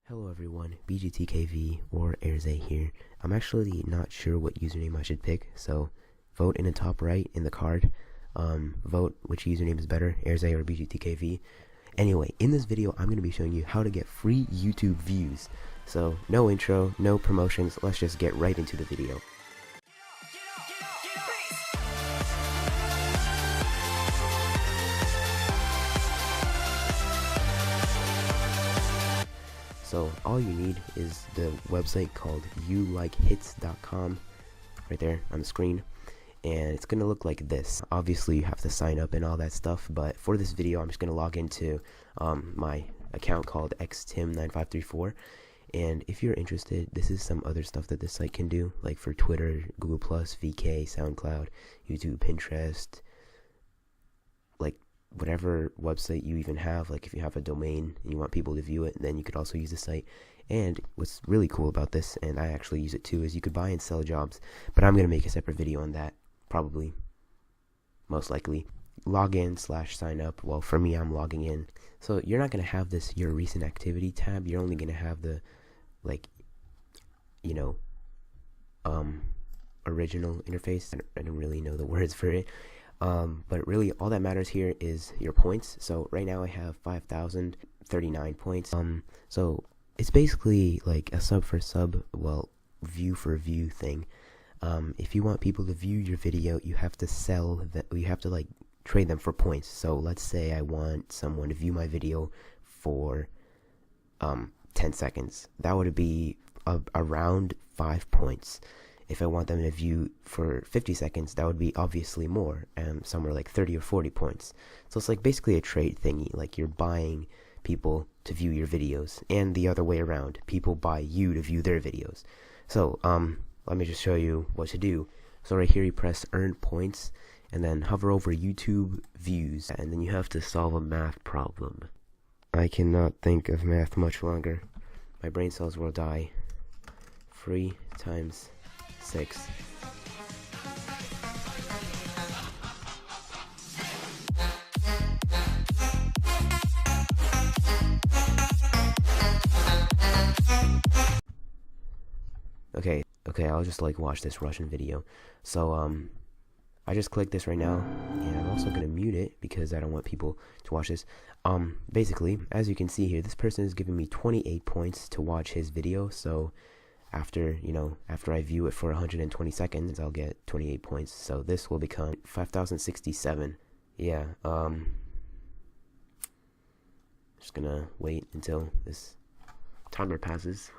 Hello everyone, BGTKV or Airze here. I'm actually not sure what username I should pick, so vote in the top right in the card. Vote which username is better, Airze or BGTKV. Anyway, in this video I'm going to be showing you how to get free YouTube views. So no intro, no promotions, let's just get right into the video. So all you need is the website called youlikehits.com right there on the screen, and it's gonna look like this. Obviously you have to sign up and all that stuff, but for this video I'm just gonna log into my account called xtim9534, and if you're interested, this is some other stuff that this site can do, like for Twitter, Google+, VK, SoundCloud, YouTube, Pinterest, like whatever website you even have. Like if you have a domain and you want people to view it, then you could also use the site. And what's really cool about this, and I actually use it too, is you could buy and sell jobs, but I'm gonna make a separate video on that, probably, most likely. Login/sign up. Well, for me, I'm logging in, so you're not gonna have this your recent activity tab. You're only gonna have the, like, you know, original interface. I don't really know the words for it. But really all that matters here is your points. So right now I have 5,039 points. So it's basically like a sub for sub, well, view for view thing. If you want people to view your video, you have to sell that, you have to like trade them for points. So let's say I want someone to view my video for 10 seconds. That would be around 5 points. If I want them to view for 50 seconds, that would be obviously more, somewhere like 30 or 40 points. So it's like basically a trade thingy, like you're buying people to view your videos, and the other way around, people buy you to view their videos. So let me just show you what to do. So right here you press earn points, and then hover over YouTube views, and then you have to solve a math problem. I cannot think of math much longer. My brain cells will die. 3 times 6. Okay, I'll just like watch this Russian video. So I just click this right now, and I'm also gonna mute it because I don't want people to watch this. Basically, as you can see here, this person is giving me 28 points to watch his video. So after I view it for 120 seconds, I'll get 28 points. So this will become 5,067. Yeah, just gonna wait until this timer passes.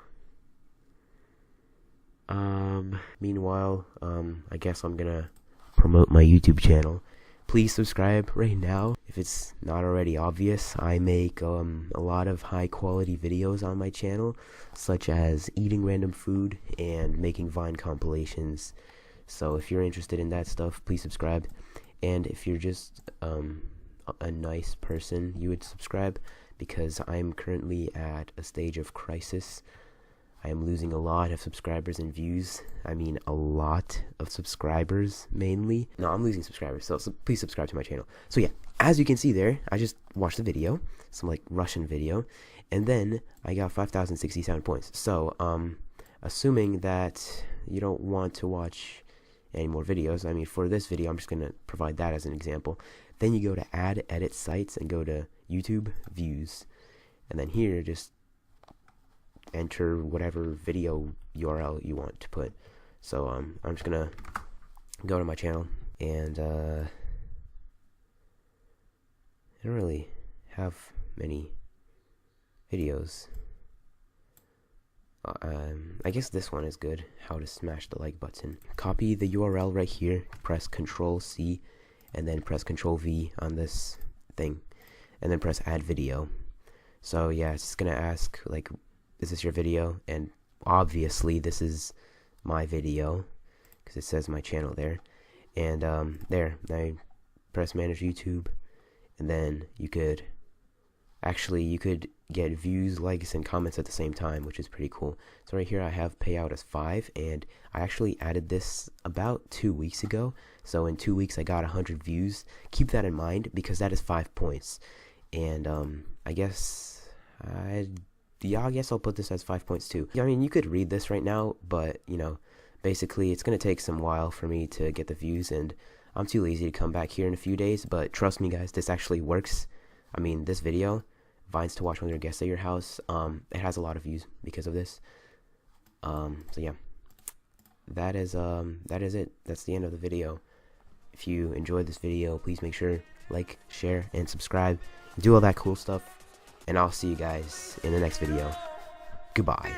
Meanwhile, I guess I'm gonna promote my YouTube channel. Please subscribe right now if it's not already obvious. I make a lot of high quality videos on my channel, such as eating random food and making Vine compilations. So if you're interested in that stuff, please subscribe. And if you're just a nice person, you would subscribe, because I'm currently at a stage of crisis. I am losing a lot of subscribers and views. I mean, a lot of subscribers, mainly. No, I'm losing subscribers, so please subscribe to my channel. So yeah, as you can see there, I just watched the video, some like Russian video, and then I got 5,067 points. So, assuming that you don't want to watch any more videos, I mean, for this video, I'm just going to provide that as an example. Then you go to add edit sites and go to YouTube views, and then here, just enter whatever video URL you want to put. So I'm just gonna go to my channel, and I don't really have many videos. I guess this one is good, how to smash the like button. Copy the URL right here, press Ctrl+C, and then press Ctrl+V on this thing, and then press add video. So yeah, it's gonna ask like, is this your video? And obviously this is my video, because it says my channel there. And there, I press manage YouTube, and then you could get views, likes, and comments at the same time, which is pretty cool. So right here I have payout as 5, and I actually added this about 2 weeks ago. So in 2 weeks I got 100 views. Keep that in mind, because that is 5 points. And I guess yeah, I guess I'll put this as 5.2. I mean, you could read this right now, but, you know, basically it's going to take some while for me to get the views, and I'm too lazy to come back here in a few days, but trust me, guys, this actually works. I mean, this video, Vines to watch when they're guests at your house, it has a lot of views because of this. So yeah, that is it. That's the end of the video. If you enjoyed this video, please make sure like, share, and subscribe. Do all that cool stuff, and I'll see you guys in the next video. Goodbye.